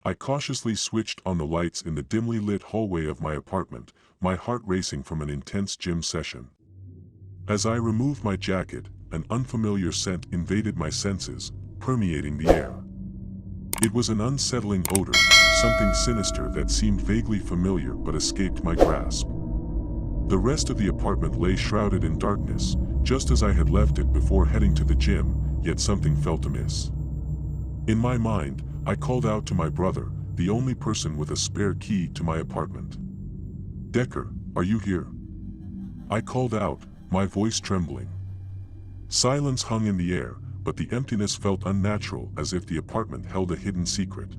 I cautiously switched on the lights in the dimly lit hallway of my apartment, my heart racing from an intense gym session. As I removed my jacket, an unfamiliar scent invaded my senses, permeating the air. It was an unsettling odor, something sinister that seemed vaguely familiar but escaped my grasp. The rest of the apartment lay shrouded in darkness, just as I had left it before heading to the gym, yet something felt amiss. In my mind, I called out to my brother, the only person with a spare key to my apartment. "Decker, are you here?" I called out, my voice trembling. Silence hung in the air, but the emptiness felt unnatural, as if the apartment held a hidden secret.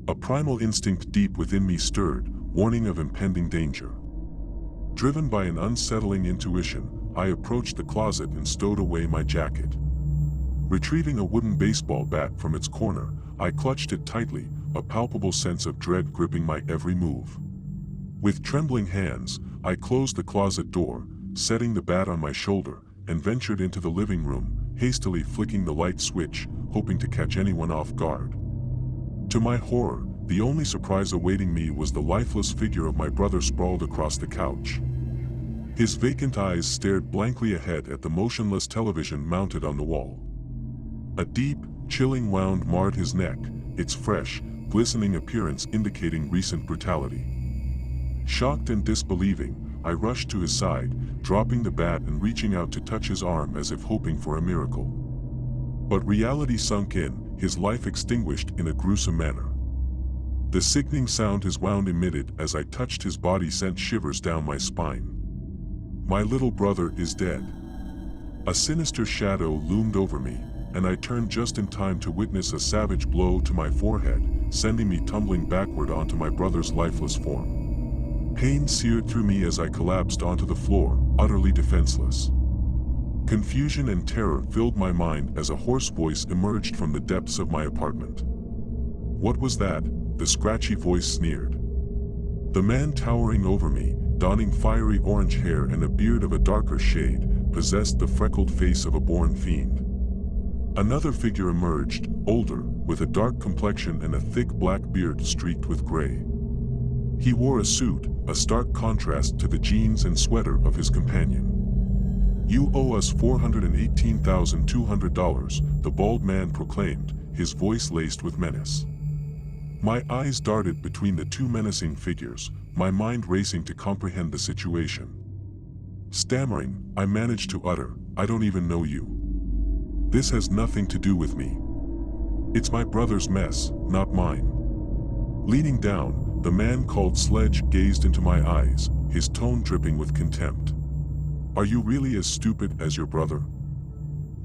A primal instinct deep within me stirred, warning of impending danger. Driven by an unsettling intuition, I approached the closet and stowed away my jacket. Retrieving a wooden baseball bat from its corner, I clutched it tightly, a palpable sense of dread gripping my every move. With trembling hands, I closed the closet door, setting the bat on my shoulder, and ventured into the living room, hastily flicking the light switch, hoping to catch anyone off guard. To my horror, the only surprise awaiting me was the lifeless figure of my brother sprawled across the couch. His vacant eyes stared blankly ahead at the motionless television mounted on the wall. A deep, chilling wound marred his neck, its fresh, glistening appearance indicating recent brutality. Shocked and disbelieving, I rushed to his side, dropping the bat and reaching out to touch his arm as if hoping for a miracle. But reality sunk in, his life extinguished in a gruesome manner. The sickening sound his wound emitted as I touched his body sent shivers down my spine. My little brother is dead. A sinister shadow loomed over me, and I turned just in time to witness a savage blow to my forehead, sending me tumbling backward onto my brother's lifeless form. Pain seared through me as I collapsed onto the floor, utterly defenseless. Confusion and terror filled my mind as a hoarse voice emerged from the depths of my apartment. "What was that?" the scratchy voice sneered. The man towering over me, donning fiery orange hair and a beard of a darker shade, possessed the freckled face of a born fiend. Another figure emerged, older, with a dark complexion and a thick black beard streaked with gray. He wore a suit, a stark contrast to the jeans and sweater of his companion. "You owe us $418,200, the bald man proclaimed, his voice laced with menace. My eyes darted between the two menacing figures, my mind racing to comprehend the situation. Stammering, I managed to utter, "I don't even know you. This has nothing to do with me. It's my brother's mess, not mine." Leaning down, the man called Sledge gazed into my eyes, his tone dripping with contempt. "Are you really as stupid as your brother?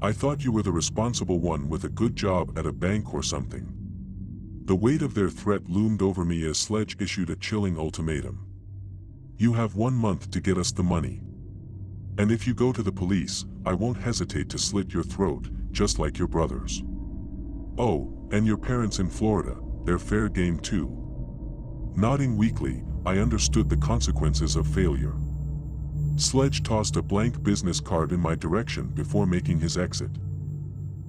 I thought you were the responsible one with a good job at a bank or something." The weight of their threat loomed over me as Sledge issued a chilling ultimatum. "You have 1 month to get us the money. And if you go to the police, I won't hesitate to slit your throat, just like your brothers. Oh, and your parents in Florida, they're fair game too." Nodding weakly, I understood the consequences of failure. Sledge tossed a blank business card in my direction before making his exit.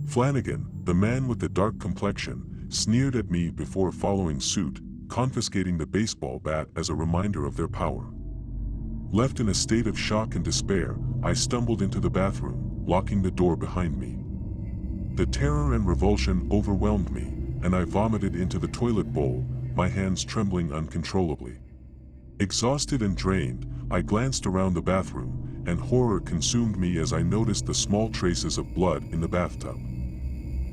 Flanagan, the man with the dark complexion, sneered at me before following suit, confiscating the baseball bat as a reminder of their power. Left in a state of shock and despair, I stumbled into the bathroom, locking the door behind me. The terror and revulsion overwhelmed me, and I vomited into the toilet bowl, my hands trembling uncontrollably. Exhausted and drained, I glanced around the bathroom, and horror consumed me as I noticed the small traces of blood in the bathtub.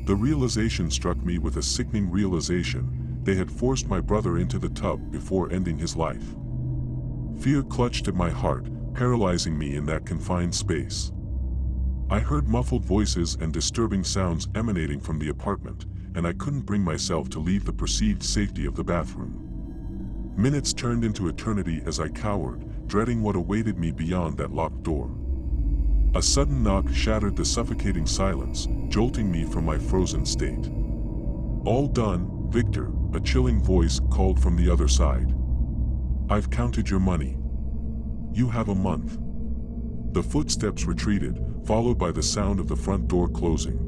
The realization struck me with a sickening realization: they had forced my brother into the tub before ending his life. Fear clutched at my heart, paralyzing me in that confined space. I heard muffled voices and disturbing sounds emanating from the apartment, and I couldn't bring myself to leave the perceived safety of the bathroom. Minutes turned into eternity as I cowered, dreading what awaited me beyond that locked door. A sudden knock shattered the suffocating silence, jolting me from my frozen state. "All done, Victor," a chilling voice called from the other side. "I've counted your money. You have a month." The footsteps retreated, followed by the sound of the front door closing.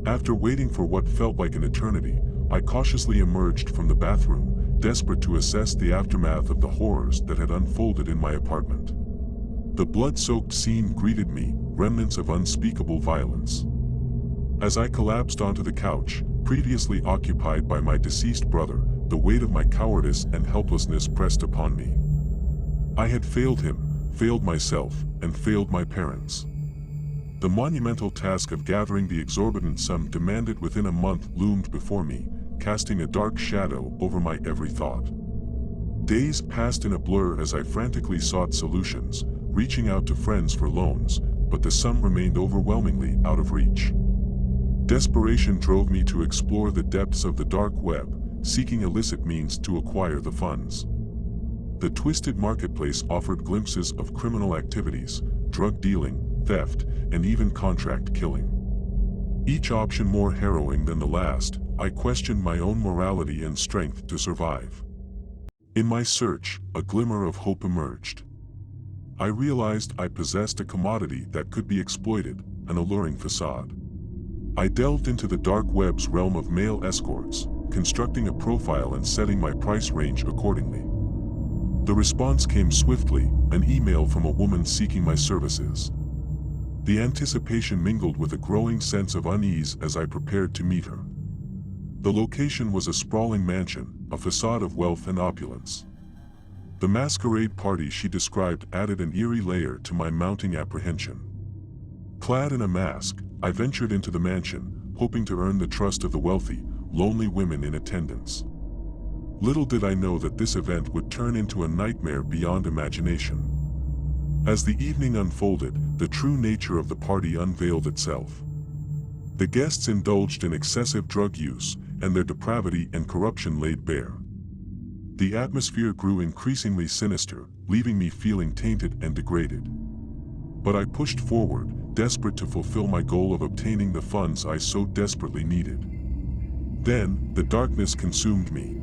After waiting for what felt like an eternity, I cautiously emerged from the bathroom, desperate to assess the aftermath of the horrors that had unfolded in my apartment. The blood-soaked scene greeted me, remnants of unspeakable violence. As I collapsed onto the couch, previously occupied by my deceased brother, the weight of my cowardice and helplessness pressed upon me. I had failed him, failed myself, and failed my parents. The monumental task of gathering the exorbitant sum demanded within a month loomed before me, casting a dark shadow over my every thought. Days passed in a blur as I frantically sought solutions, reaching out to friends for loans, but the sum remained overwhelmingly out of reach. Desperation drove me to explore the depths of the dark web, seeking illicit means to acquire the funds. The twisted marketplace offered glimpses of criminal activities, drug dealing, theft, and even contract killing. Each option more harrowing than the last, I questioned my own morality and strength to survive. In my search, a glimmer of hope emerged. I realized I possessed a commodity that could be exploited, an alluring facade. I delved into the dark web's realm of male escorts, constructing a profile and setting my price range accordingly. The response came swiftly, an email from a woman seeking my services. The anticipation mingled with a growing sense of unease as I prepared to meet her. The location was a sprawling mansion, a facade of wealth and opulence. The masquerade party she described added an eerie layer to my mounting apprehension. Clad in a mask, I ventured into the mansion, hoping to earn the trust of the wealthy, lonely women in attendance. Little did I know that this event would turn into a nightmare beyond imagination. As the evening unfolded, the true nature of the party unveiled itself. The guests indulged in excessive drug use, and their depravity and corruption laid bare. The atmosphere grew increasingly sinister, leaving me feeling tainted and degraded. But I pushed forward, desperate to fulfill my goal of obtaining the funds I so desperately needed. Then, the darkness consumed me.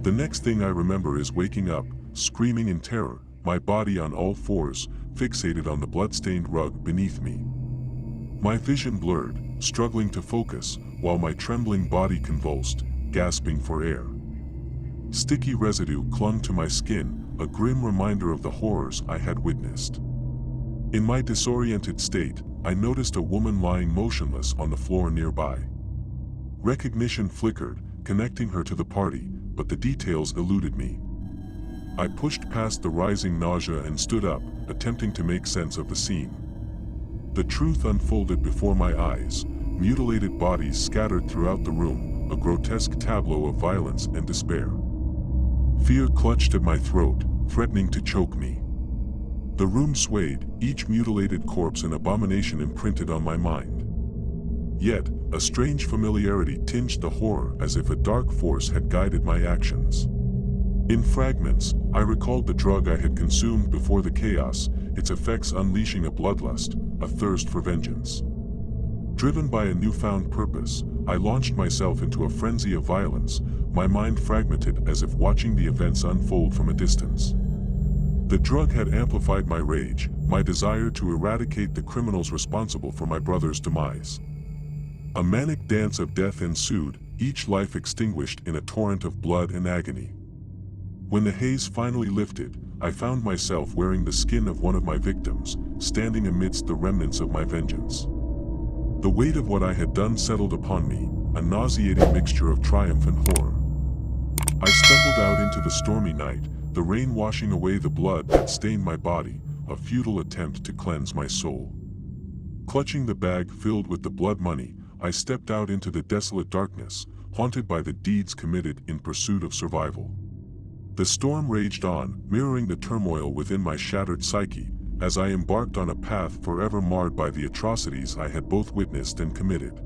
The next thing I remember is waking up, screaming in terror, my body on all fours, fixated on the blood-stained rug beneath me. My vision blurred, struggling to focus, while my trembling body convulsed, gasping for air. Sticky residue clung to my skin, a grim reminder of the horrors I had witnessed. In my disoriented state, I noticed a woman lying motionless on the floor nearby. Recognition flickered, connecting her to the party, but the details eluded me. I pushed past the rising nausea and stood up, attempting to make sense of the scene. The truth unfolded before my eyes, mutilated bodies scattered throughout the room, a grotesque tableau of violence and despair. Fear clutched at my throat, threatening to choke me. The room swayed, each mutilated corpse an abomination imprinted on my mind. Yet, a strange familiarity tinged the horror as if a dark force had guided my actions. In fragments, I recalled the drug I had consumed before the chaos, its effects unleashing a bloodlust, a thirst for vengeance. Driven by a newfound purpose, I launched myself into a frenzy of violence, my mind fragmented as if watching the events unfold from a distance. The drug had amplified my rage, my desire to eradicate the criminals responsible for my brother's demise. A manic dance of death ensued, each life extinguished in a torrent of blood and agony. When the haze finally lifted, I found myself wearing the skin of one of my victims, standing amidst the remnants of my vengeance. The weight of what I had done settled upon me, a nauseating mixture of triumph and horror. I stumbled out into the stormy night, the rain washing away the blood that stained my body, a futile attempt to cleanse my soul. Clutching the bag filled with the blood money, I stepped out into the desolate darkness, haunted by the deeds committed in pursuit of survival. The storm raged on, mirroring the turmoil within my shattered psyche, as I embarked on a path forever marred by the atrocities I had both witnessed and committed.